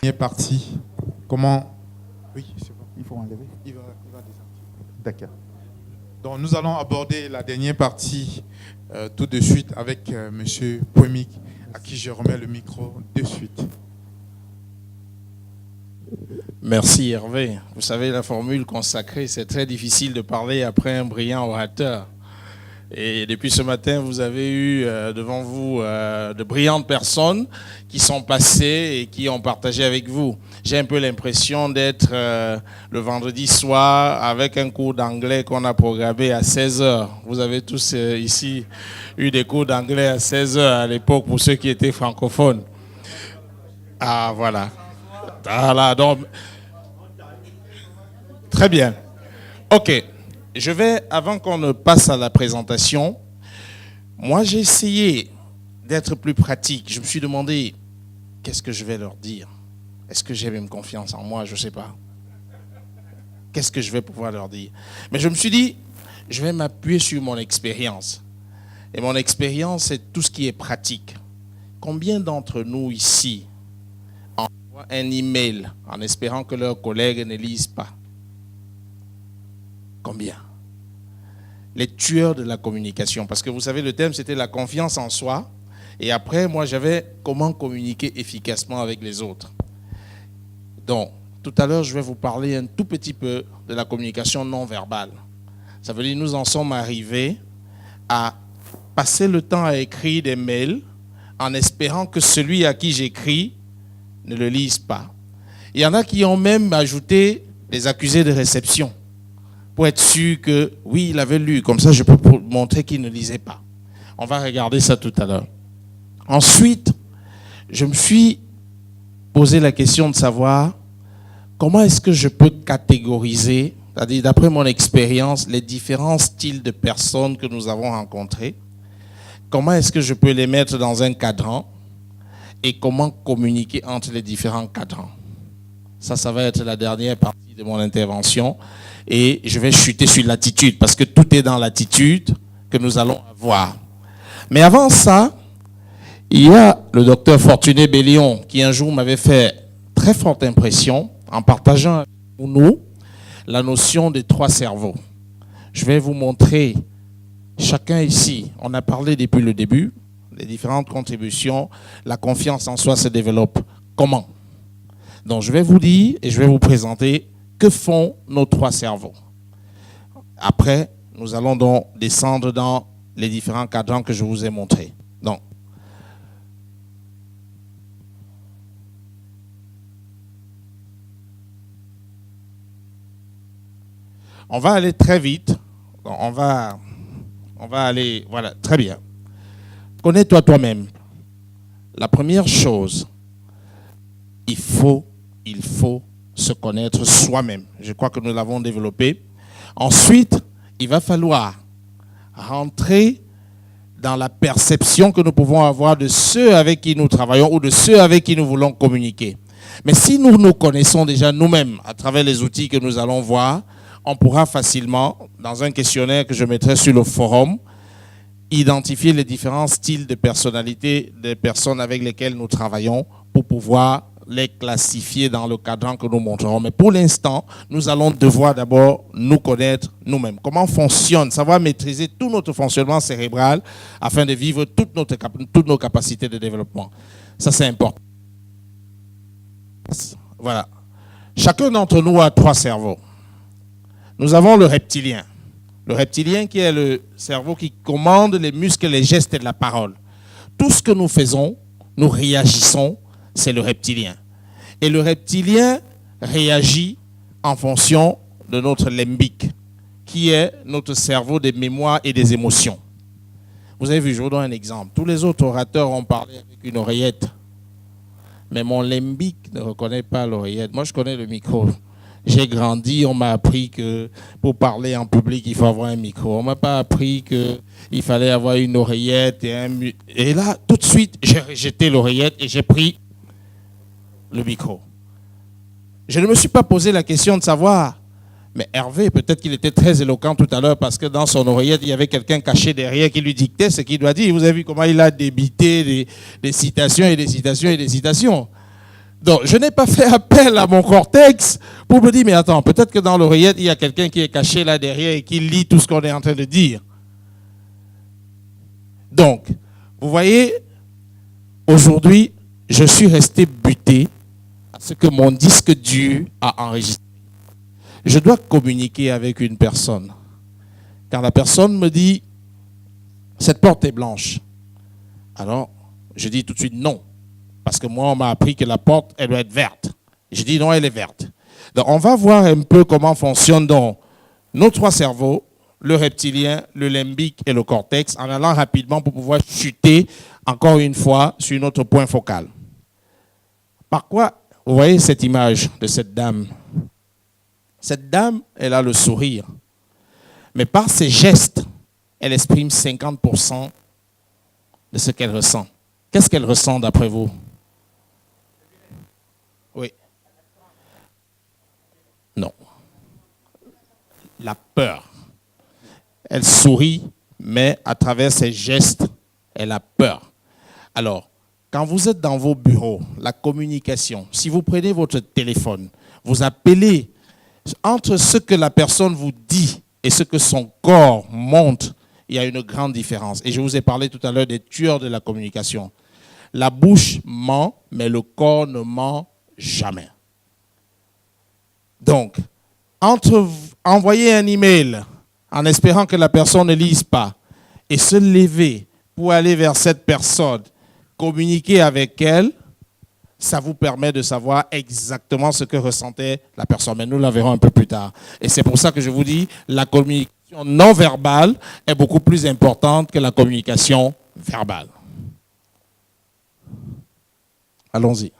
Dernière partie. Comment... Oui, c'est bon. Il faut enlever. Il va désactiver. D'accord. Donc, nous allons aborder la dernière partie tout de suite avec M. Poemic, à qui je remets le micro de suite. Merci Hervé. Vous savez, la formule consacrée, c'est très difficile de parler après un brillant orateur. Et depuis ce matin, vous avez eu devant vous de brillantes personnes qui sont passées et qui ont partagé avec vous. J'ai un peu l'impression d'être le vendredi soir avec un cours d'anglais qu'on a programmé à 16h. Vous avez tous ici eu des cours d'anglais à 16h à l'époque pour ceux qui étaient francophones. Ah, voilà. Voilà, donc... Très bien. OK. Je vais, avant qu'on ne passe à la présentation, moi j'ai essayé d'être plus pratique. Je me suis demandé, qu'est-ce que je vais leur dire? Est-ce que j'ai même confiance en moi? Je ne sais pas. Qu'est-ce que je vais pouvoir leur dire? Mais je me suis dit, je vais m'appuyer sur mon expérience. Et mon expérience, c'est tout ce qui est pratique. Combien d'entre nous ici envoient un email en espérant que leurs collègues ne lisent pas? Combien? Les tueurs de la communication. Parce que vous savez, le thème, c'était la confiance en soi. Et après, moi, j'avais comment communiquer efficacement avec les autres. Donc, tout à l'heure, je vais vous parler un tout petit peu de la communication non verbale. Ça veut dire que nous en sommes arrivés à passer le temps à écrire des mails en espérant que celui à qui j'écris ne le lise pas. Il y en a qui ont même ajouté des accusés de réception pour être sûr que, oui, il avait lu. Comme ça, je peux montrer qu'il ne lisait pas. On va regarder ça tout à l'heure. Ensuite, je me suis posé la question de savoir comment est-ce que je peux catégoriser, c'est-à-dire d'après mon expérience, les différents styles de personnes que nous avons rencontrés. Comment est-ce que je peux les mettre dans un cadran et comment communiquer entre les différents cadrans. Ça va être la dernière partie de mon intervention. Et je vais chuter sur l'attitude, parce que tout est dans l'attitude que nous allons avoir. Mais avant ça, il y a le docteur Fortuné Bellion, qui un jour m'avait fait très forte impression en partageant avec nous la notion des 3 cerveaux. Je vais vous montrer, chacun ici, on a parlé depuis le début, les différentes contributions, la confiance en soi se développe. Comment? Donc je vais vous dire et je vais vous présenter que font nos 3 cerveaux. Après, nous allons donc descendre dans les différents cadrans que je vous ai montrés. Donc, on va aller très vite. On va aller, voilà, très bien. Connais-toi toi-même. La première chose, il faut se connaître soi-même. Je crois que nous l'avons développé. Ensuite, il va falloir rentrer dans la perception que nous pouvons avoir de ceux avec qui nous travaillons ou de ceux avec qui nous voulons communiquer. Mais si nous nous connaissons déjà nous-mêmes à travers les outils que nous allons voir, on pourra facilement, dans un questionnaire que je mettrai sur le forum, identifier les différents styles de personnalité des personnes avec lesquelles nous travaillons pour pouvoir les classifier dans le cadran que nous montrerons. Mais pour l'instant, nous allons devoir d'abord nous connaître nous-mêmes. Comment fonctionne, savoir maîtriser tout notre fonctionnement cérébral afin de vivre toutes nos capacités de développement. Ça, c'est important. Voilà. Chacun d'entre nous a 3 cerveaux. Nous avons le reptilien. Le reptilien qui est le cerveau qui commande les muscles, les gestes et la parole. Tout ce que nous faisons, nous réagissons, c'est le reptilien. Et le reptilien réagit en fonction de notre limbique, qui est notre cerveau des mémoires et des émotions. Vous avez vu, je vous donne un exemple. Tous les autres orateurs ont parlé avec une oreillette. Mais mon limbique ne reconnaît pas l'oreillette. Moi, je connais le micro. J'ai grandi, on m'a appris que pour parler en public, il faut avoir un micro. On ne m'a pas appris qu'il fallait avoir une oreillette. Et là, tout de suite, j'ai rejeté l'oreillette et j'ai pris le micro. Je ne me suis pas posé la question de savoir, mais Hervé, peut-être qu'il était très éloquent tout à l'heure parce que dans son oreillette, il y avait quelqu'un caché derrière qui lui dictait ce qu'il doit dire. Vous avez vu comment il a débité des citations et des citations et des citations. Donc, je n'ai pas fait appel à mon cortex pour me dire, mais attends, peut-être que dans l'oreillette, il y a quelqu'un qui est caché là derrière et qui lit tout ce qu'on est en train de dire. Donc, vous voyez, aujourd'hui, je suis resté buté à ce que mon disque dur a enregistré. Je dois communiquer avec une personne. Car la personne me dit, cette porte est blanche. Alors, je dis tout de suite non. Parce que moi, on m'a appris que la porte, elle doit être verte. Je dis non, elle est verte. Donc, on va voir un peu comment fonctionnent donc nos trois cerveaux, le reptilien, le limbique et le cortex, en allant rapidement pour pouvoir chuter, encore une fois, sur notre point focal. Par quoi, vous voyez cette image de cette dame? Cette dame, elle a le sourire. Mais par ses gestes, elle exprime 50% de ce qu'elle ressent. Qu'est-ce qu'elle ressent d'après vous? Oui. Non. La peur. Elle sourit, mais à travers ses gestes, elle a peur. Alors, quand vous êtes dans vos bureaux, la communication, si vous prenez votre téléphone, vous appelez, entre ce que la personne vous dit et ce que son corps montre, il y a une grande différence. Et je vous ai parlé tout à l'heure des tueurs de la communication. La bouche ment, mais le corps ne ment jamais. Donc, entre envoyer un email en espérant que la personne ne lise pas et se lever pour aller vers cette personne, communiquer avec elle, ça vous permet de savoir exactement ce que ressentait la personne. Mais nous la verrons un peu plus tard. Et c'est pour ça que je vous dis, la communication non verbale est beaucoup plus importante que la communication verbale. Allons-y.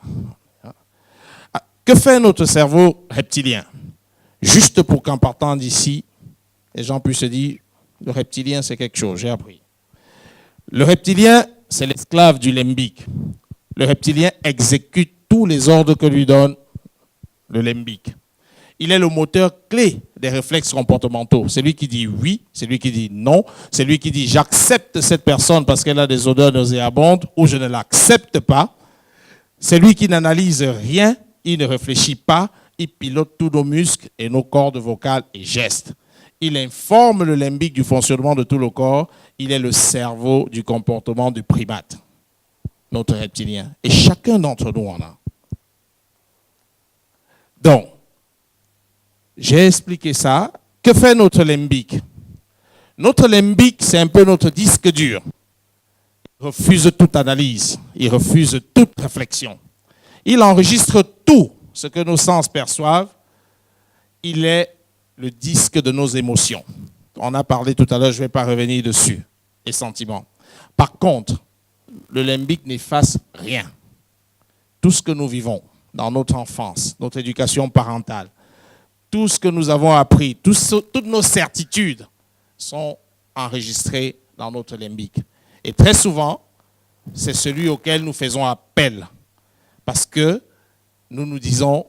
Que fait notre cerveau reptilien? Juste pour qu'en partant d'ici, les gens puissent se dire, le reptilien c'est quelque chose, j'ai appris. Le reptilien, c'est l'esclave du limbique. Le reptilien exécute tous les ordres que lui donne le limbique. Il est le moteur clé des réflexes comportementaux. C'est lui qui dit oui, c'est lui qui dit non, c'est lui qui dit j'accepte cette personne parce qu'elle a des odeurs nauséabondes ou je ne l'accepte pas. C'est lui qui n'analyse rien, il ne réfléchit pas, il pilote tous nos muscles et nos cordes vocales et gestes. Il informe le limbique du fonctionnement de tout le corps. Il est le cerveau du comportement du primate, notre reptilien. Et chacun d'entre nous en a. Donc, j'ai expliqué ça. Que fait notre limbique? Notre limbique, c'est un peu notre disque dur. Il refuse toute analyse. Il refuse toute réflexion. Il enregistre tout ce que nos sens perçoivent. Il est le disque de nos émotions. On a parlé tout à l'heure, je ne vais pas revenir dessus. Les sentiments. Par contre, le limbique n'efface rien. Tout ce que nous vivons dans notre enfance, notre éducation parentale, tout ce que nous avons appris, toutes nos certitudes sont enregistrées dans notre limbique. Et très souvent, c'est celui auquel nous faisons appel. Parce que nous nous disons,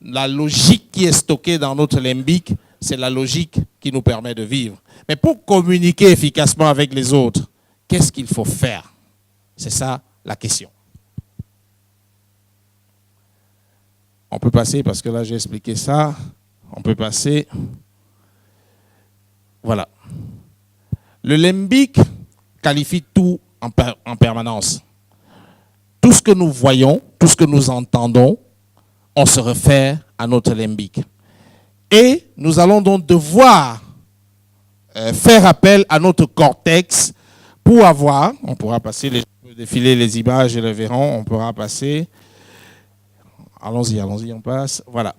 la logique qui est stockée dans notre limbique, c'est la logique qui nous permet de vivre. Mais pour communiquer efficacement avec les autres, qu'est-ce qu'il faut faire? C'est ça la question. On peut passer, parce que là j'ai expliqué ça. On peut passer. Voilà. Le limbique qualifie tout en permanence. Tout ce que nous voyons, tout ce que nous entendons, on se réfère à notre limbique. Et nous allons donc devoir faire appel à notre cortex pour avoir, on pourra passer, défiler les images et les verrons, on pourra passer. Allons-y, on passe. Voilà.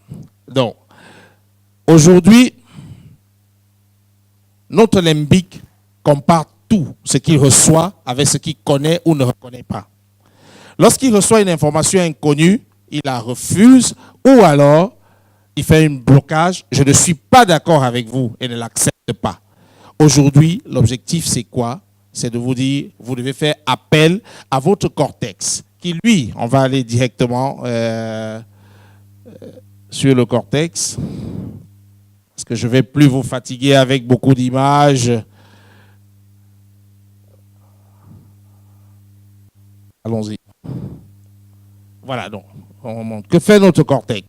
Donc, aujourd'hui, notre limbique compare tout ce qu'il reçoit avec ce qu'il connaît ou ne reconnaît pas. Lorsqu'il reçoit une information inconnue, il la refuse ou alors il fait un blocage. Je ne suis pas d'accord avec vous et ne l'accepte pas. Aujourd'hui, l'objectif c'est quoi? C'est de vous dire, vous devez faire appel à votre cortex qui lui, on va aller directement sur le cortex parce que je ne vais plus vous fatiguer avec beaucoup d'images. Allons-y. Voilà, donc, on remonte. Que fait notre cortex?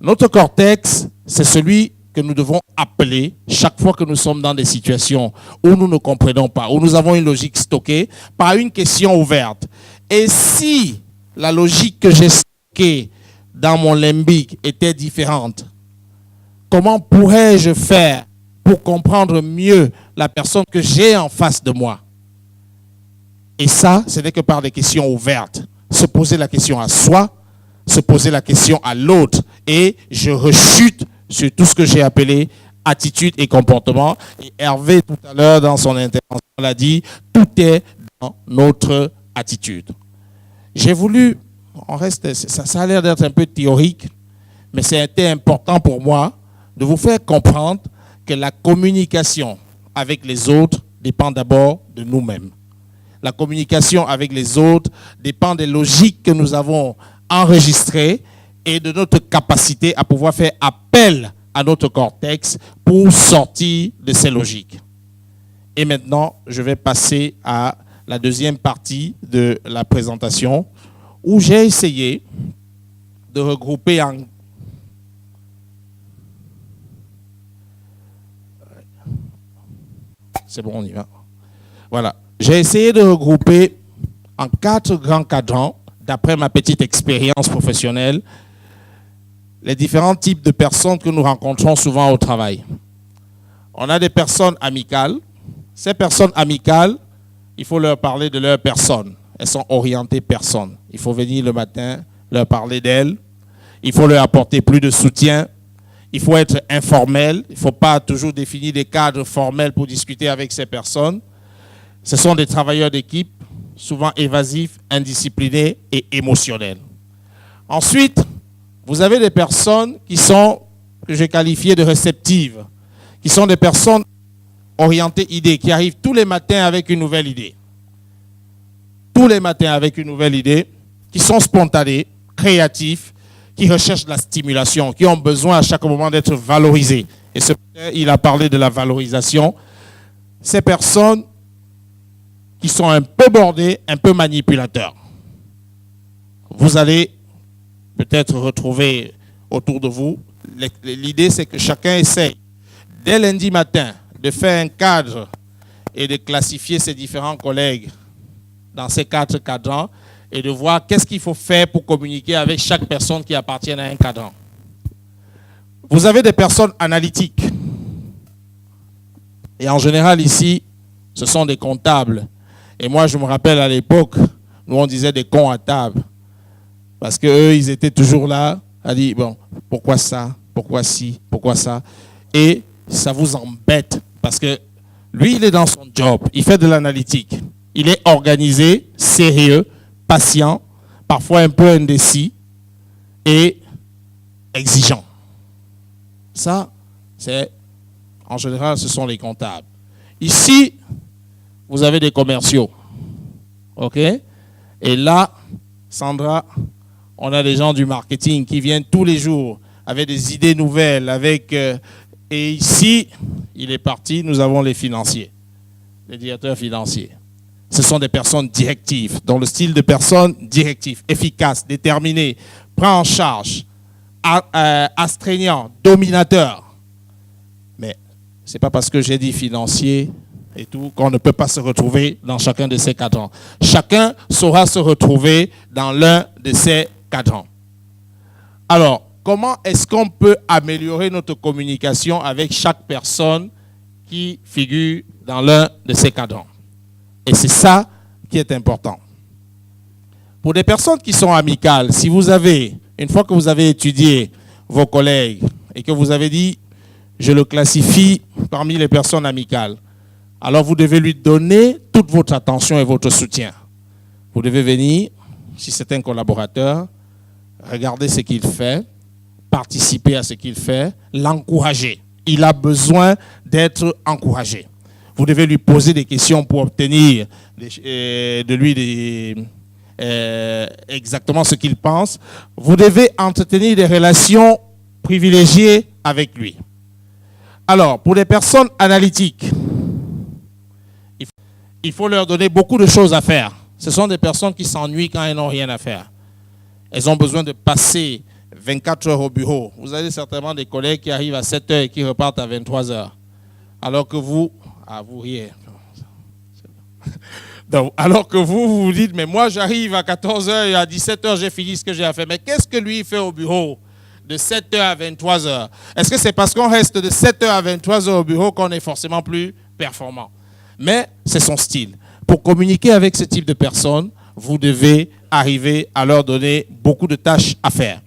Notre cortex, c'est celui que nous devons appeler chaque fois que nous sommes dans des situations où nous ne comprenons pas, où nous avons une logique stockée par une question ouverte. Et si la logique que j'ai stockée dans mon limbique était différente, comment pourrais-je faire pour comprendre mieux la personne que j'ai en face de moi? Et ça, ce n'est que par des questions ouvertes. Se poser la question à soi, se poser la question à l'autre. Et je rechute sur tout ce que j'ai appelé attitude et comportement. Et Hervé, tout à l'heure, dans son intervention, l'a dit, tout est dans notre attitude. J'ai voulu, ça a l'air d'être un peu théorique, mais c'était important pour moi de vous faire comprendre que la communication avec les autres dépend d'abord de nous-mêmes. La communication avec les autres dépend des logiques que nous avons enregistrées et de notre capacité à pouvoir faire appel à notre cortex pour sortir de ces logiques. Et maintenant, je vais passer à la deuxième partie de la présentation où j'ai essayé de regrouper en... C'est bon, on y va. Voilà. J'ai essayé de regrouper en 4 grands cadrans, d'après ma petite expérience professionnelle, les différents types de personnes que nous rencontrons souvent au travail. On a des personnes amicales. Ces personnes amicales, il faut leur parler de leur personne. Elles sont orientées personne. Il faut venir le matin, leur parler d'elles. Il faut leur apporter plus de soutien. Il faut être informel. Il ne faut pas toujours définir des cadres formels pour discuter avec ces personnes. Ce sont des travailleurs d'équipe, souvent évasifs, indisciplinés et émotionnels. Ensuite, vous avez des personnes qui sont, que j'ai qualifiées de réceptives, qui sont des personnes orientées idées, qui arrivent tous les matins avec une nouvelle idée. Tous les matins avec une nouvelle idée, qui sont spontanés, créatifs, qui recherchent la stimulation, qui ont besoin à chaque moment d'être valorisés. Et ce matin, il a parlé de la valorisation. Ces personnes qui sont un peu bordés, un peu manipulateurs. Vous allez peut-être retrouver autour de vous, l'idée c'est que chacun essaye, dès lundi matin, de faire un cadre et de classifier ses différents collègues dans ces 4 cadrans et de voir qu'est-ce qu'il faut faire pour communiquer avec chaque personne qui appartient à un cadran. Vous avez des personnes analytiques. Et en général ici, ce sont des comptables. Et moi, je me rappelle à l'époque, nous on disait des cons à table. Parce qu'eux, ils étaient toujours là, à dire, bon, pourquoi ça, pourquoi ci, pourquoi ça. Et ça vous embête. Parce que lui, il est dans son job, il fait de l'analytique. Il est organisé, sérieux, patient, parfois un peu indécis et exigeant. Ça, c'est, en général, ce sont les comptables. Ici, vous avez des commerciaux. OK? Et là, Sandra, on a des gens du marketing qui viennent tous les jours avec des idées nouvelles. Et ici, il est parti, nous avons les financiers, les directeurs financiers. Ce sont des personnes directives, dans le style de personnes directives, efficaces, déterminées, prend en charge, astreignant, dominateur. Mais ce n'est pas parce que j'ai dit financier et tout qu'on ne peut pas se retrouver dans chacun de ces cadrans. Chacun saura se retrouver dans l'un de ces cadrans. Alors, comment est-ce qu'on peut améliorer notre communication avec chaque personne qui figure dans l'un de ces cadrans? Et c'est ça qui est important. Pour des personnes qui sont amicales, si vous avez, une fois que vous avez étudié vos collègues et que vous avez dit, je le classifie parmi les personnes amicales, alors vous devez lui donner toute votre attention et votre soutien. Vous devez venir, si c'est un collaborateur, regarder ce qu'il fait, participer à ce qu'il fait, l'encourager. Il a besoin d'être encouragé. Vous devez lui poser des questions pour obtenir de lui exactement ce qu'il pense. Vous devez entretenir des relations privilégiées avec lui. Alors, pour les personnes analytiques, il faut leur donner beaucoup de choses à faire. Ce sont des personnes qui s'ennuient quand elles n'ont rien à faire. elles ont besoin de passer 24 heures au bureau. Vous avez certainement des collègues qui arrivent à 7 heures et qui repartent à 23 heures. Alors que vous riez. Donc, alors que vous dites, mais moi j'arrive à 14 heures et à 17 heures j'ai fini ce que j'ai à faire. Mais qu'est-ce que lui fait au bureau de 7 heures à 23 heures? Est-ce que c'est parce qu'on reste de 7 heures à 23 heures au bureau qu'on est forcément plus performant? Mais c'est son style. Pour communiquer avec ce type de personnes, vous devez arriver à leur donner beaucoup de tâches à faire.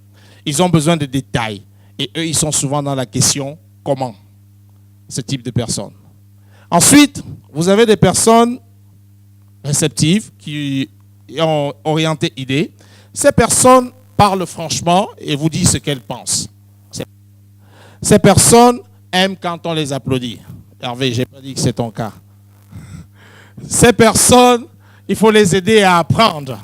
Ils ont besoin de détails. Et eux, ils sont souvent dans la question « Comment ?» ce type de personnes. Ensuite, vous avez des personnes réceptives qui ont orienté idée. Ces personnes parlent franchement et vous disent ce qu'elles pensent. Ces personnes aiment quand on les applaudit. Hervé, je n'ai pas dit que c'est ton cas. Ces personnes, il faut les aider à apprendre.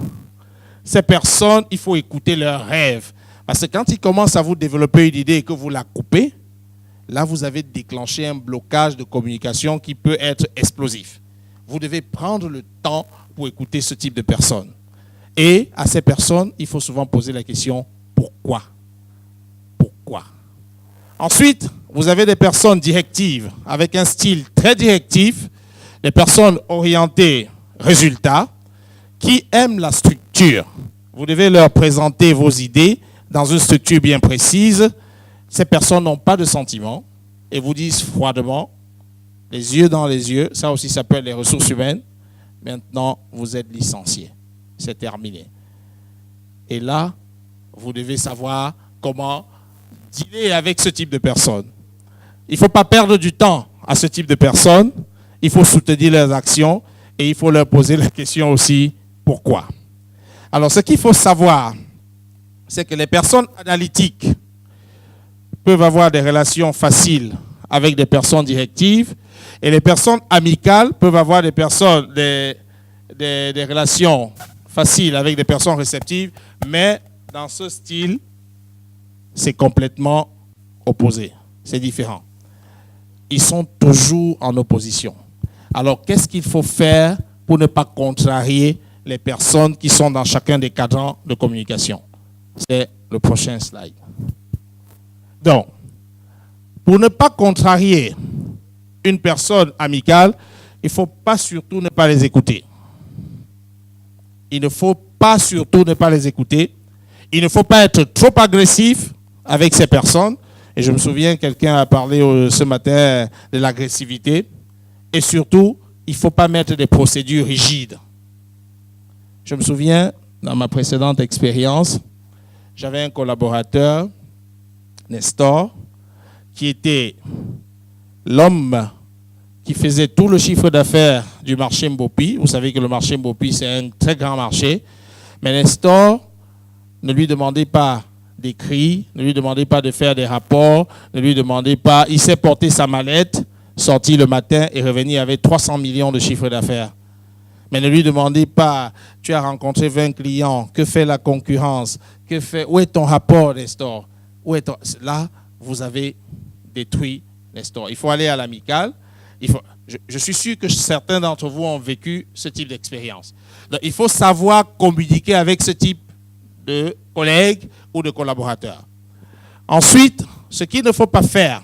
Ces personnes, il faut écouter leurs rêves. Parce que quand ils commencent à vous développer une idée et que vous la coupez, là, vous avez déclenché un blocage de communication qui peut être explosif. Vous devez prendre le temps pour écouter ce type de personnes. Et à ces personnes, il faut souvent poser la question « Pourquoi ?» Pourquoi? Ensuite, vous avez des personnes directives avec un style très directif, des personnes orientées résultats, qui aiment la structure. Vous devez leur présenter vos idées dans une structure bien précise. Ces personnes n'ont pas de sentiments et vous disent froidement, les yeux dans les yeux, ça aussi s'appelle les ressources humaines. Maintenant, vous êtes licencié. C'est terminé. Et là, vous devez savoir comment dealer avec ce type de personnes. Il ne faut pas perdre du temps à ce type de personnes. Il faut soutenir leurs actions et il faut leur poser la question aussi, pourquoi? Alors, ce qu'il faut savoir, c'est que les personnes analytiques peuvent avoir des relations faciles avec des personnes directives et les personnes amicales peuvent avoir des relations faciles avec des personnes réceptives, mais dans ce style, c'est complètement opposé. C'est différent. Ils sont toujours en opposition. Alors, qu'est-ce qu'il faut faire pour ne pas contrarier les personnes qui sont dans chacun des cadrans de communication? C'est le prochain slide. Donc, pour ne pas contrarier une personne amicale, il ne faut pas surtout ne pas les écouter. Il ne faut pas surtout ne pas les écouter. Il ne faut pas être trop agressif avec ces personnes. Et je me souviens, quelqu'un a parlé ce matin de l'agressivité. Et surtout, il ne faut pas mettre des procédures rigides. Je me souviens, dans ma précédente expérience, j'avais un collaborateur, Nestor, qui était l'homme qui faisait tout le chiffre d'affaires du marché Mbopi. Vous savez que le marché Mbopi, c'est un très grand marché. Mais Nestor, ne lui demandez pas d'écrire, ne lui demandez pas de faire des rapports, ne lui demandez pas... Il sait porter sa mallette, sortir le matin et revenir avec 300 millions de chiffre d'affaires. Mais ne lui demandez pas, tu as rencontré 20 clients, que fait la concurrence, où est ton rapport, Nestor? Là, vous avez détruit Nestor. Il faut aller à l'amical. Je suis sûr que certains d'entre vous ont vécu ce type d'expérience. Il faut savoir communiquer avec ce type de collègues ou de collaborateurs. Ensuite, ce qu'il ne faut pas faire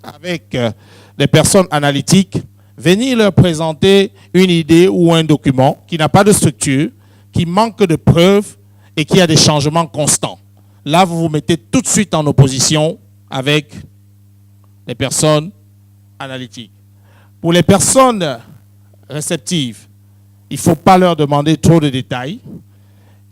avec des personnes analytiques, venir leur présenter une idée ou un document qui n'a pas de structure, qui manque de preuves et qui a des changements constants. Là, vous vous mettez tout de suite en opposition avec les personnes analytiques. Pour les personnes réceptives, il ne faut pas leur demander trop de détails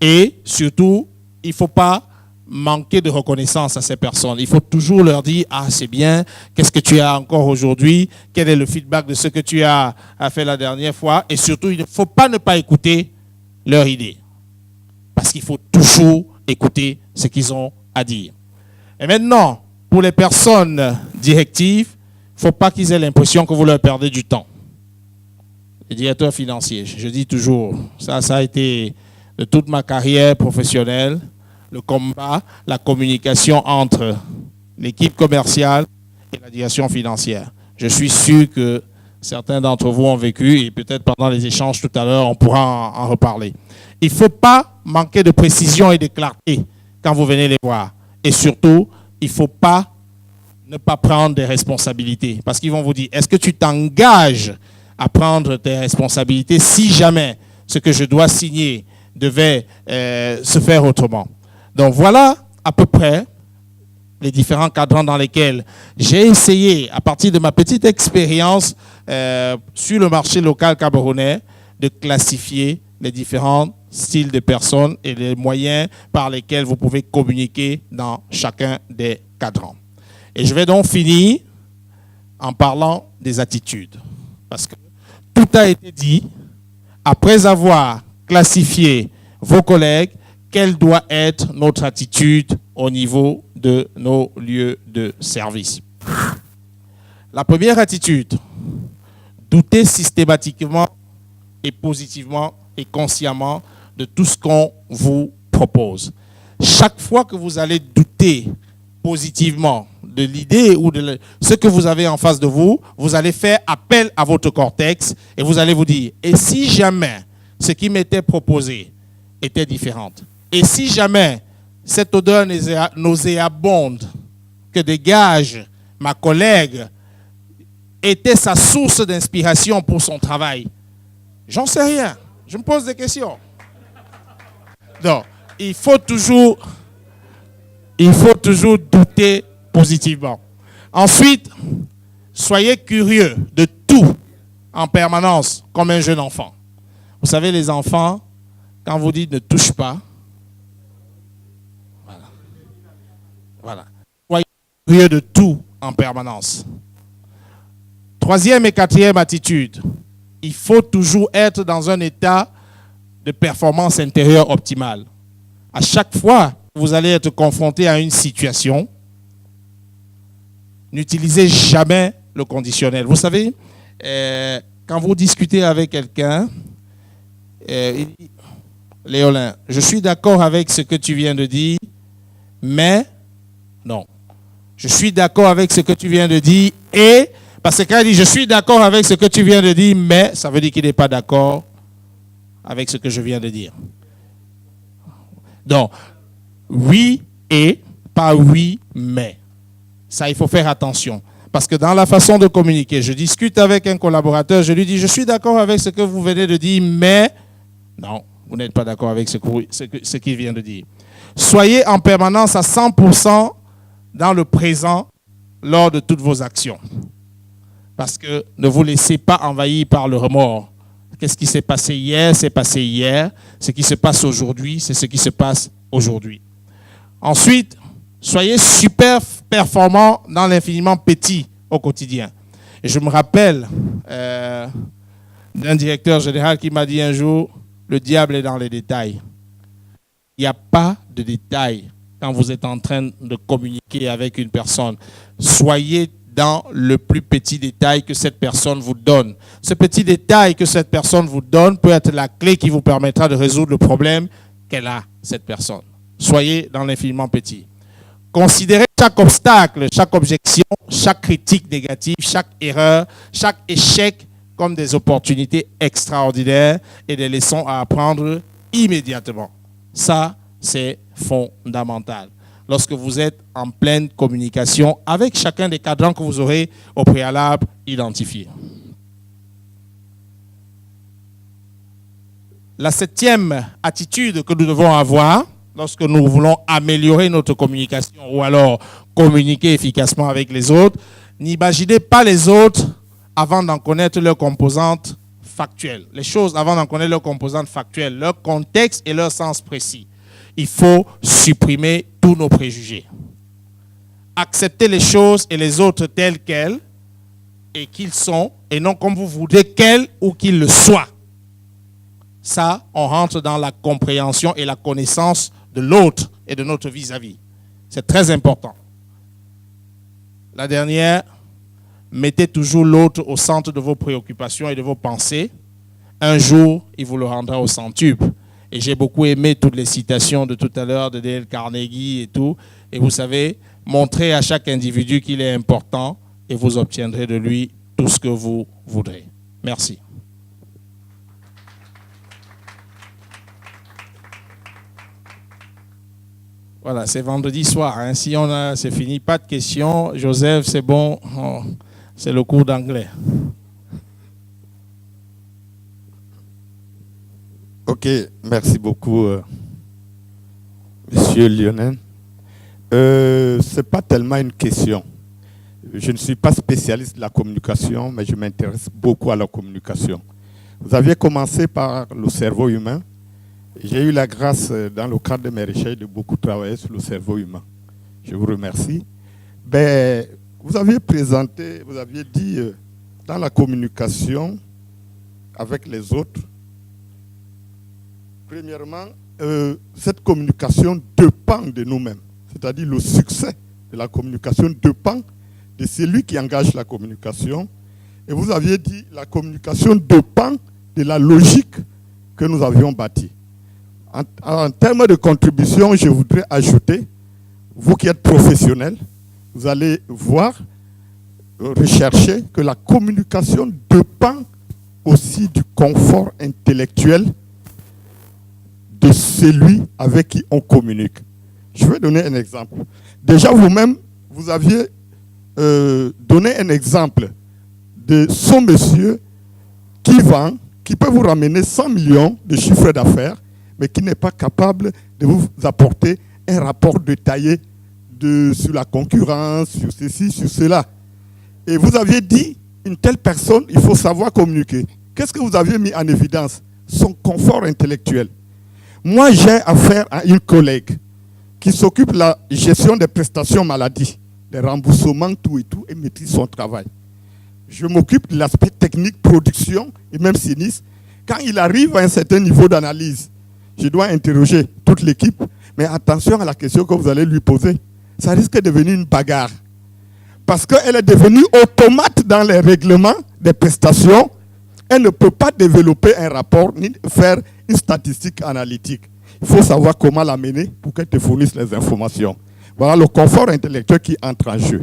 et surtout, il ne faut pas manquer de reconnaissance à ces personnes. Il faut toujours leur dire « Ah, c'est bien, qu'est-ce que tu as encore aujourd'hui? Quel est le feedback de ce que tu as fait la dernière fois ?» Et surtout, il ne faut pas ne pas écouter leur idée. Parce qu'il faut toujours écouter ce qu'ils ont à dire. Et maintenant, pour les personnes directives, il ne faut pas qu'ils aient l'impression que vous leur perdez du temps. Les directeurs financiers, je dis toujours, ça a été de toute ma carrière professionnelle, le combat, la communication entre l'équipe commerciale et la direction financière. Je suis sûr que certains d'entre vous ont vécu, et peut-être pendant les échanges tout à l'heure, on pourra en reparler. Il ne faut pas manquer de précision et de clarté quand vous venez les voir. Et surtout, il ne faut pas ne pas prendre des responsabilités. Parce qu'ils vont vous dire, est-ce que tu t'engages à prendre tes responsabilités si jamais ce que je dois signer devait se faire autrement? Donc voilà à peu près les différents cadrans dans lesquels j'ai essayé, à partir de ma petite expérience sur le marché local camerounais, de classifier les différents styles de personnes et les moyens par lesquels vous pouvez communiquer dans chacun des cadrans. Et je vais donc finir en parlant des attitudes. Parce que tout a été dit après avoir classifié vos collègues, quelle doit être notre attitude au niveau de nos lieux de service. La première attitude, douter systématiquement et positivement et consciemment de tout ce qu'on vous propose. Chaque fois que vous allez douter positivement de l'idée ou de ce que vous avez en face de vous, vous allez faire appel à votre cortex et vous allez vous dire, et si jamais ce qui m'était proposé était différent? Et si jamais cette odeur nauséabonde que dégage ma collègue était sa source d'inspiration pour son travail? J'en sais rien. Je me pose des questions. Donc, il faut toujours douter positivement. Ensuite, soyez curieux de tout en permanence, comme un jeune enfant. Vous savez, les enfants, quand vous dites ne touche pas, voilà. Soyez curieux de tout en permanence. Troisième et quatrième attitude, il faut toujours être dans un état de performance intérieure optimale. À chaque fois que vous allez être confronté à une situation, n'utilisez jamais le conditionnel. Vous savez, quand vous discutez avec quelqu'un, il dit, Léolin, je suis d'accord avec ce que tu viens de dire, mais non. Je suis d'accord avec ce que tu viens de dire et... Parce que quand il dit je suis d'accord avec ce que tu viens de dire, mais ça veut dire qu'il n'est pas d'accord avec ce que je viens de dire. Donc, oui et, pas oui mais. Ça, il faut faire attention. Parce que dans la façon de communiquer, je discute avec un collaborateur, je lui dis je suis d'accord avec ce que vous venez de dire, mais non, vous n'êtes pas d'accord avec ce qu'il vient de dire. Soyez en permanence à 100% dans le présent lors de toutes vos actions. Parce que ne vous laissez pas envahir par le remords. Qu'est-ce qui s'est passé hier, c'est passé hier. Ce qui se passe aujourd'hui, c'est ce qui se passe aujourd'hui. Ensuite, soyez super performants dans l'infiniment petit au quotidien. Et je me rappelle d'un directeur général qui m'a dit un jour, le diable est dans les détails. Il n'y a pas de détails quand vous êtes en train de communiquer avec une personne. Soyez dans le plus petit détail que cette personne vous donne. Ce petit détail que cette personne vous donne peut être la clé qui vous permettra de résoudre le problème qu'elle a, cette personne. Soyez dans l'infiniment petit. Considérez chaque obstacle, chaque objection, chaque critique négative, chaque erreur, chaque échec comme des opportunités extraordinaires et des leçons à apprendre immédiatement. Ça, c'est fondamental. Lorsque vous êtes en pleine communication avec chacun des cadrans que vous aurez au préalable identifiés. La septième attitude que nous devons avoir lorsque nous voulons améliorer notre communication ou alors communiquer efficacement avec les autres, n'imaginez pas les autres avant d'en connaître leurs composantes factuelles. Les choses avant d'en connaître leurs composantes factuelles, leur contexte et leur sens précis. Il faut supprimer tous nos préjugés. Accepter les choses et les autres telles qu'elles et qu'ils sont, et non comme vous voudrez qu'elles ou qu'ils le soient. Ça, on rentre dans la compréhension et la connaissance de l'autre et de notre vis-à-vis. C'est très important. La dernière, mettez toujours l'autre au centre de vos préoccupations et de vos pensées. Un jour, il vous le rendra au centuple. Et j'ai beaucoup aimé toutes les citations de tout à l'heure de Dale Carnegie et tout. Et vous savez, montrez à chaque individu qu'il est important et vous obtiendrez de lui tout ce que vous voudrez. Merci. Voilà, c'est vendredi soir. Hein. Si on a, c'est fini, pas de questions. Joseph, c'est bon. Oh, c'est le cours d'anglais. Ok, merci beaucoup, Monsieur Lionel. Ce n'est pas tellement une question. Je ne suis pas spécialiste de la communication, mais je m'intéresse beaucoup à la communication. Vous aviez commencé par le cerveau humain. J'ai eu la grâce, dans le cadre de mes recherches, de beaucoup travailler sur le cerveau humain. Je vous remercie. Ben, vous aviez présenté, vous aviez dit, dans la communication avec les autres, premièrement, cette communication dépend de nous-mêmes. C'est-à-dire le succès de la communication dépend de celui qui engage la communication. Et vous aviez dit la communication dépend de la logique que nous avions bâtie. En termes de contribution, je voudrais ajouter, vous qui êtes professionnels, vous allez voir, rechercher que la communication dépend aussi du confort intellectuel de celui avec qui on communique. Je vais donner un exemple. Déjà vous-même, vous aviez donné un exemple de son monsieur qui vend, qui peut vous ramener 100 millions de chiffre d'affaires, mais qui n'est pas capable de vous apporter un rapport détaillé sur la concurrence, sur ceci, sur cela. Et vous aviez dit, une telle personne, il faut savoir communiquer. Qu'est-ce que vous aviez mis en évidence? Son confort intellectuel. Moi, j'ai affaire à une collègue qui s'occupe de la gestion des prestations maladie, des remboursements, tout et tout, et maîtrise son travail. Je m'occupe de l'aspect technique, production et même sinistre. Quand il arrive à un certain niveau d'analyse, je dois interroger toute l'équipe, mais attention à la question que vous allez lui poser. Ça risque de devenir une bagarre. Parce qu'elle est devenue automate dans les règlements des prestations. Elle ne peut pas développer un rapport ni faire une statistique analytique. Il faut savoir comment la mener pour qu'elle te fournisse les informations. Voilà le confort intellectuel qui entre en jeu.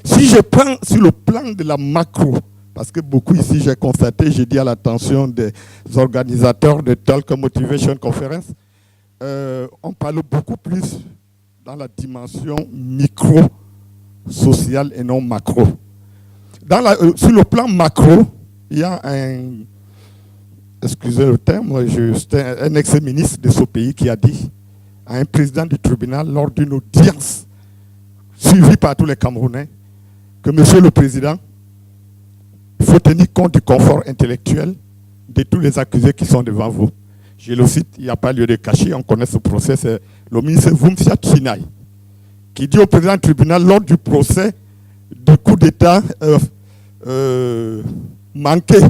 Si je prends sur le plan de la macro, parce que beaucoup ici, j'ai constaté, j'ai dit à l'attention des organisateurs de Talk Motivation Conference, on parle beaucoup plus dans la dimension micro-sociale et non macro. Sur le plan macro, il y a excusez le terme, c'était un ex-ministre de ce pays qui a dit à un président du tribunal lors d'une audience suivie par tous les Camerounais que monsieur le président, il faut tenir compte du confort intellectuel de tous les accusés qui sont devant vous. Je le cite, il n'y a pas lieu de cacher, on connaît ce procès, c'est le ministre Vumsia Chinai qui dit au président du tribunal lors du procès du coup d'État manqué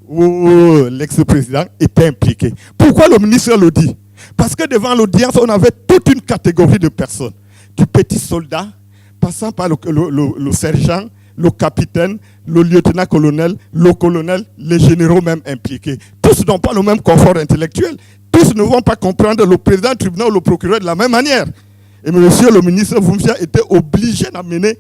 où l'ex-président était impliqué. Pourquoi le ministre le dit? Parce que devant l'audience, on avait toute une catégorie de personnes, du petit soldat, passant par le sergent, le capitaine, le lieutenant-colonel, le colonel, les généraux même impliqués. Tous n'ont pas le même confort intellectuel. Tous ne vont pas comprendre le président du tribunal ou le procureur de la même manière. Et monsieur le ministre Vumsia était obligé d'amener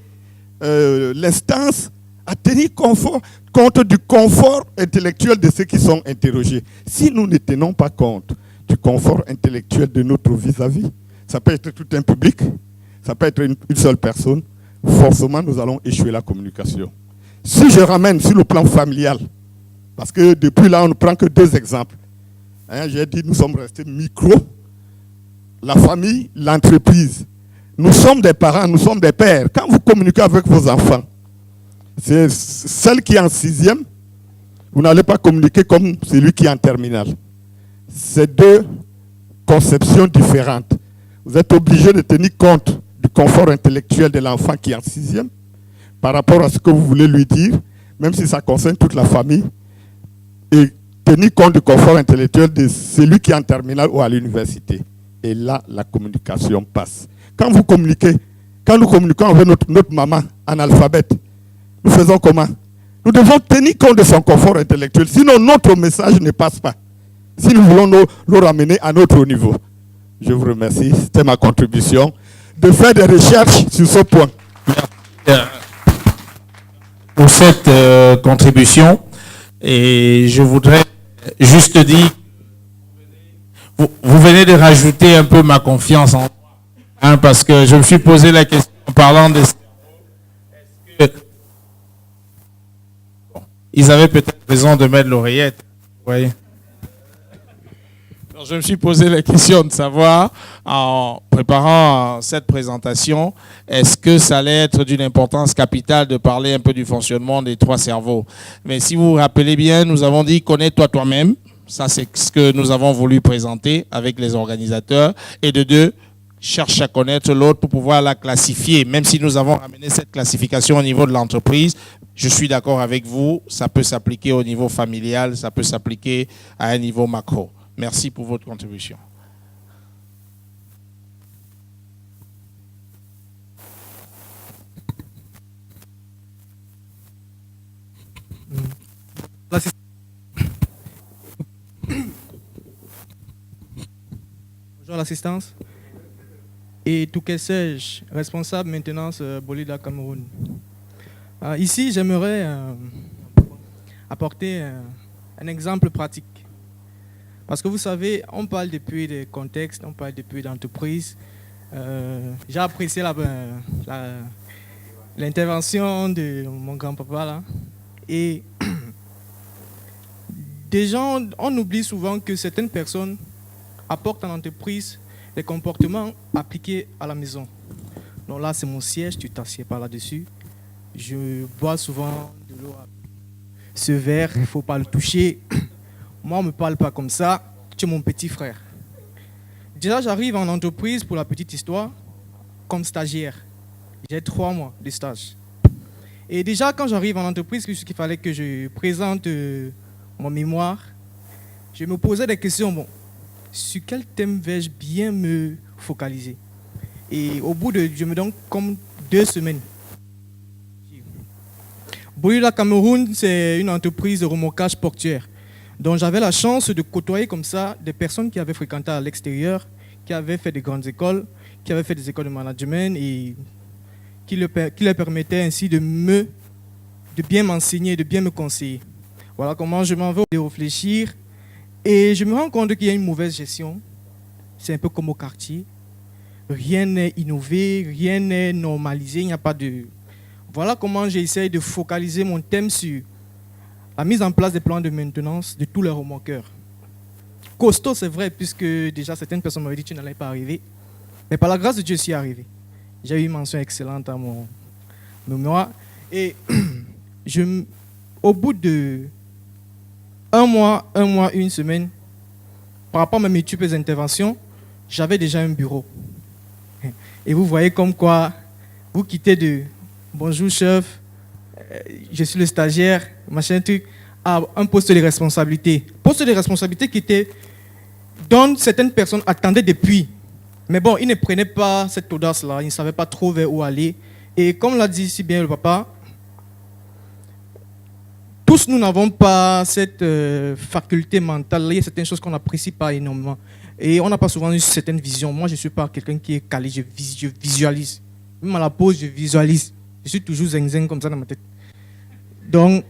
l'instance à tenir compte du confort intellectuel de ceux qui sont interrogés. Si nous ne tenons pas compte du confort intellectuel de notre vis-à-vis, ça peut être tout un public, ça peut être une seule personne, forcément nous allons échouer la communication. Si je ramène sur le plan familial, parce que depuis là on ne prend que deux exemples, hein, j'ai dit nous sommes restés micro, la famille, l'entreprise. Nous sommes des parents, nous sommes des pères. Quand vous communiquez avec vos enfants, c'est celle qui est en 6e, vous n'allez pas communiquer comme celui qui est en terminale. C'est deux conceptions différentes. Vous êtes obligé de tenir compte du confort intellectuel de l'enfant qui est en 6e par rapport à ce que vous voulez lui dire, même si ça concerne toute la famille, et tenir compte du confort intellectuel de celui qui est en terminale ou à l'université. Et là, la communication passe. Quand vous communiquez, quand nous communiquons avec notre maman analphabète, nous faisons comment? Nous devons tenir compte de son confort intellectuel, sinon notre message ne passe pas. Si nous voulons le ramener à notre niveau. Je vous remercie, c'était ma contribution, de faire des recherches sur ce point. Merci pour cette contribution. Et je voudrais juste dire, vous venez de rajouter un peu ma confiance en moi. Parce que je me suis posé la question en parlant des cerveaux. Est-ce que... Bon, ils avaient peut-être raison de mettre l'oreillette. Vous voyez. Alors, je me suis posé la question de savoir, en préparant cette présentation, est-ce que ça allait être d'une importance capitale de parler un peu du fonctionnement des 3 cerveaux. Mais si vous vous rappelez bien, nous avons dit « connais-toi toi-même ». Ça, c'est ce que nous avons voulu présenter avec les organisateurs. Et de 2, cherche à connaître l'autre pour pouvoir la classifier. Même si nous avons ramené cette classification au niveau de l'entreprise, je suis d'accord avec vous, ça peut s'appliquer au niveau familial, ça peut s'appliquer à un niveau macro. Merci pour votre contribution. Bonjour l'assistance. Et tout que sais-je, responsable maintenance Bolida Cameroun. Ici, j'aimerais apporter un exemple pratique. Parce que vous savez, on parle depuis des contextes, on parle depuis d'entreprises. J'ai apprécié l'intervention de mon grand-papa là. Et des gens, on oublie souvent que certaines personnes apportent en entreprise des comportements appliqués à la maison. Donc là, c'est mon siège, tu t'assieds pas là-dessus. Je bois souvent de l'eau. Ce verre, il ne faut pas le toucher. Moi, on ne me parle pas comme ça. Tu es mon petit frère. Déjà, j'arrive en entreprise, pour la petite histoire, comme stagiaire. J'ai 3 mois de stage. Et déjà, quand j'arrive en entreprise, puisqu'il fallait que je présente mon mémoire, je me posais des questions. Bon, sur quel thème vais-je bien me focaliser? Et au bout de, je me donne comme 2 semaines. Bolida Cameroun, c'est une entreprise de remorquage portuaire. Donc j'avais la chance de côtoyer comme ça des personnes qui avaient fréquenté à l'extérieur, qui avaient fait des grandes écoles, qui avaient fait des écoles de management et qui leur permettaient ainsi de bien m'enseigner, de bien me conseiller. Voilà comment je m'en vais réfléchir. Et je me rends compte qu'il y a une mauvaise gestion. C'est un peu comme au quartier. Rien n'est innové, rien n'est normalisé, il n'y a pas de... Voilà comment j'essaie de focaliser mon thème sur la mise en place des plans de maintenance de tous les remorqueurs. Costaud, c'est vrai, puisque déjà certaines personnes m'avaient dit que tu n'allais pas arriver. Mais par la grâce de Dieu, je suis arrivé. J'ai eu une mention excellente à mon mémoire. Et au bout de 1 mois, 1 semaine, par rapport à mes multiples interventions, j'avais déjà un bureau. Et vous voyez comme quoi, vous quittez de bonjour chef, je suis le stagiaire, machin truc, à un poste de responsabilité. Poste de responsabilité dont certaines personnes attendaient depuis. Mais bon, ils ne prenaient pas cette audace-là, ils ne savaient pas trop vers où aller. Et comme l'a dit si bien le papa, tous nous n'avons pas cette faculté mentale. Il y a certaines choses qu'on n'apprécie pas énormément. Et on n'a pas souvent une certaine vision. Moi, je ne suis pas quelqu'un qui est calé, je visualise. Même à la pause, je visualise. Je suis toujours zen comme ça dans ma tête. Donc,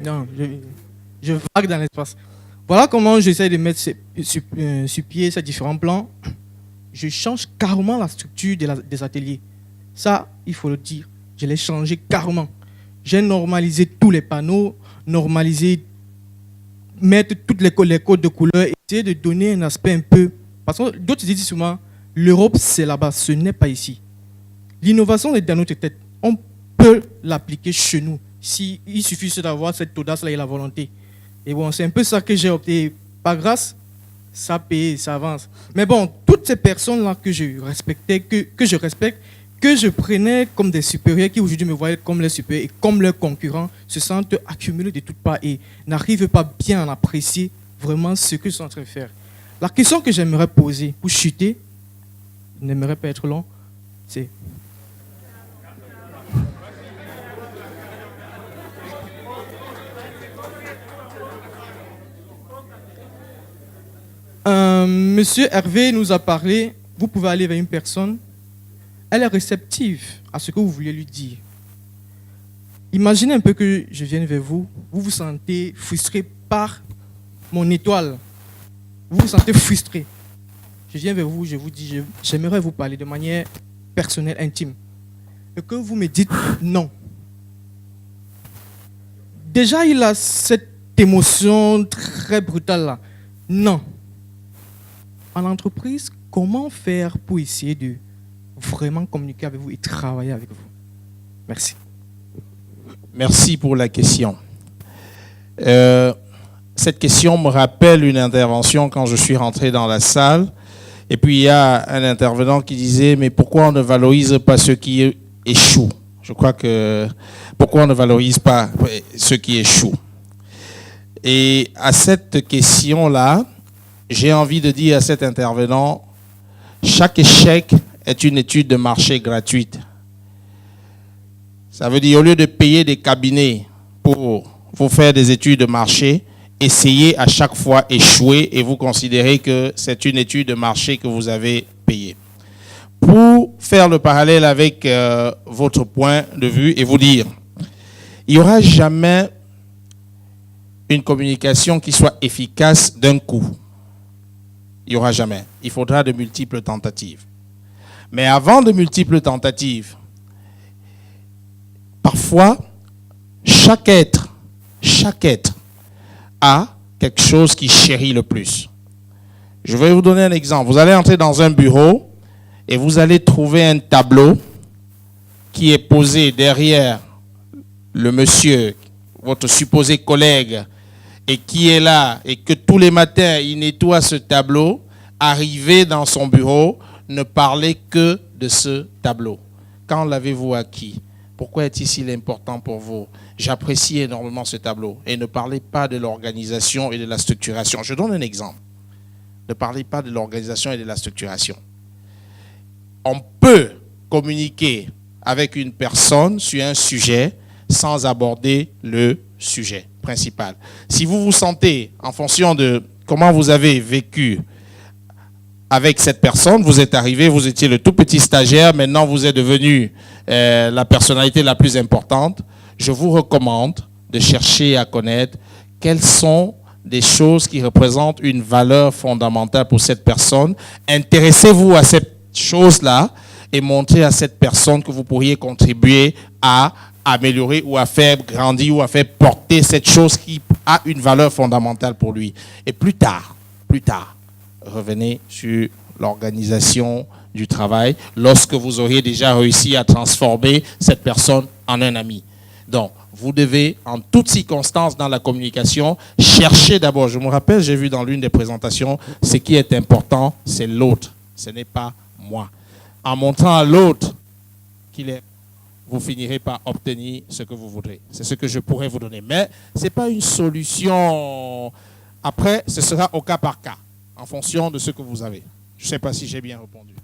non, je vague dans l'espace. Voilà comment j'essaie de mettre sur pied ces différents plans. Je change carrément la structure des ateliers. Ça, il faut le dire. Je l'ai changé carrément. J'ai normalisé tous les panneaux, mettre toutes les codes de couleurs, essayer de donner un aspect un peu... Parce que d'autres disent souvent, l'Europe c'est là-bas, ce n'est pas ici. L'innovation est dans notre tête. On peut l'appliquer chez nous. Il suffit d'avoir cette audace-là et la volonté. Et bon, c'est un peu ça que j'ai opté. Par grâce, ça paye, ça avance. Mais bon, toutes ces personnes-là que je respectais, que je respecte, que je prenais comme des supérieurs, qui aujourd'hui me voyaient comme les supérieurs et comme leurs concurrents, se sentent accumulés de toutes parts et n'arrivent pas bien à apprécier vraiment ce que je suis en train de faire. La question que j'aimerais poser pour chuter, je n'aimerais pas être long, c'est... Monsieur Hervé nous a parlé, vous pouvez aller vers une personne, elle est réceptive à ce que vous voulez lui dire. Imaginez un peu que je vienne vers vous, vous vous sentez frustré par mon étoile. Vous vous sentez frustré. je viens vers vous, je vous dis, j'aimerais vous parler de manière personnelle, intime. Et que vous me dites non. Déjà, il a cette émotion très brutale là. Non. En entreprise, comment faire pour essayer de vraiment communiquer avec vous et travailler avec vous? Merci. Merci pour la question. Cette question me rappelle une intervention quand je suis rentré dans la salle. Et puis il y a un intervenant qui disait, mais pourquoi on ne valorise pas ceux qui échouent? Je crois que pourquoi on ne valorise pas ceux qui échouent? Et à cette question-là, j'ai envie de dire à cet intervenant, chaque échec est une étude de marché gratuite. Ça veut dire, au lieu de payer des cabinets pour vous faire des études de marché, essayez à chaque fois échouer et vous considérez que c'est une étude de marché que vous avez payée. Pour faire le parallèle avec votre point de vue et vous dire, il n'y aura jamais une communication qui soit efficace d'un coup. Il n'y aura jamais. Il faudra de multiples tentatives. Mais avant de multiples tentatives, parfois, chaque être a quelque chose qui chérit le plus. Je vais vous donner un exemple. Vous allez entrer dans un bureau et vous allez trouver un tableau qui est posé derrière le monsieur, votre supposé collègue, et qui est là, et que tous les matins, il nettoie ce tableau, arrivé dans son bureau, ne parlez que de ce tableau. Quand l'avez-vous acquis? Pourquoi est-il si important pour vous? J'apprécie énormément ce tableau. Et ne parlez pas de l'organisation et de la structuration. Je donne un exemple. Ne parlez pas de l'organisation et de la structuration. On peut communiquer avec une personne sur un sujet sans aborder le sujet principal. Si vous vous sentez, en fonction de comment vous avez vécu avec cette personne, vous êtes arrivé, vous étiez le tout petit stagiaire, maintenant vous êtes devenu la personnalité la plus importante, je vous recommande de chercher à connaître quelles sont des choses qui représentent une valeur fondamentale pour cette personne. Intéressez-vous à cette chose-là et montrez à cette personne que vous pourriez contribuer à améliorer ou à faire grandir ou à faire porter cette chose qui a une valeur fondamentale pour lui. Et plus tard, revenez sur l'organisation du travail lorsque vous auriez déjà réussi à transformer cette personne en un ami. Donc, vous devez, en toutes circonstances dans la communication, chercher d'abord. Je me rappelle, j'ai vu dans l'une des présentations, ce qui est important, c'est l'autre. Ce n'est pas moi. En montrant à l'autre qu'il est, vous finirez par obtenir ce que vous voudrez. C'est ce que je pourrais vous donner. Mais ce n'est pas une solution. Après, ce sera au cas par cas, en fonction de ce que vous avez. Je ne sais pas si j'ai bien répondu.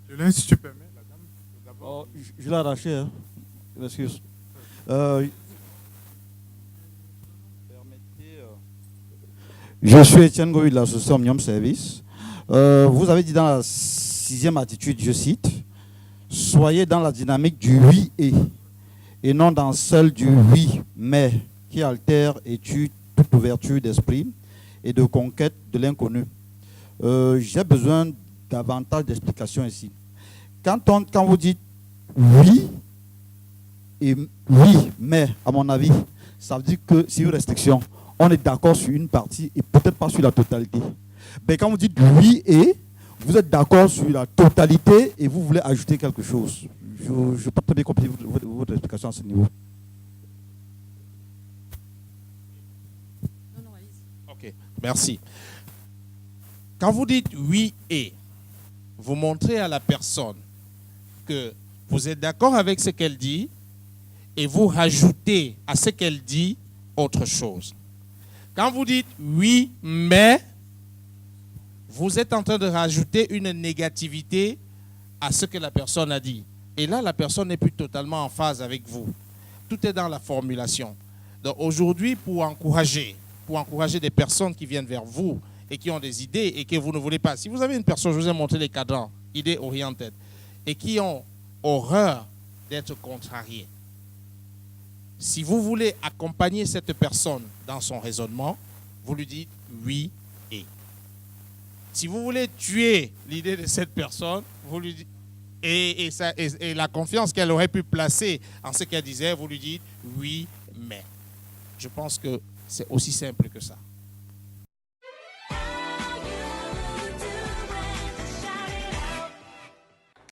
Julien, si tu permets, la dame, d'abord. Oh, je l'ai arraché, hein. Excuse. Je suis Étienne Goy de l'association Omnium Service. Vous avez dit dans la 6e attitude, je cite, soyez dans la dynamique du oui et non dans celle du oui mais qui altère et tue toute ouverture d'esprit et de conquête de l'inconnu. J'ai besoin davantage d'explications ici. Quand vous dites oui et oui mais, à mon avis, ça veut dire que c'est une restriction. On est d'accord sur une partie et peut-être pas sur la totalité. Mais quand vous dites oui et, vous êtes d'accord sur la totalité et vous voulez ajouter quelque chose. Je n'ai pas très bien compris votre explication à ce niveau. Ok, merci. Quand vous dites oui et, vous montrez à la personne que vous êtes d'accord avec ce qu'elle dit et vous rajoutez à ce qu'elle dit autre chose. Quand vous dites oui mais, vous êtes en train de rajouter une négativité à ce que la personne a dit. Et là, la personne n'est plus totalement en phase avec vous. Tout est dans la formulation. Donc aujourd'hui, pour encourager des personnes qui viennent vers vous et qui ont des idées et que vous ne voulez pas. Si vous avez une personne, je vous ai montré les cadrans, idées orientées, et qui ont horreur d'être contrariées. Si vous voulez accompagner cette personne dans son raisonnement, vous lui dites oui et. Si vous voulez tuer l'idée de cette personne, vous lui dites, et la confiance qu'elle aurait pu placer en ce qu'elle disait, vous lui dites oui, mais. Je pense que c'est aussi simple que ça.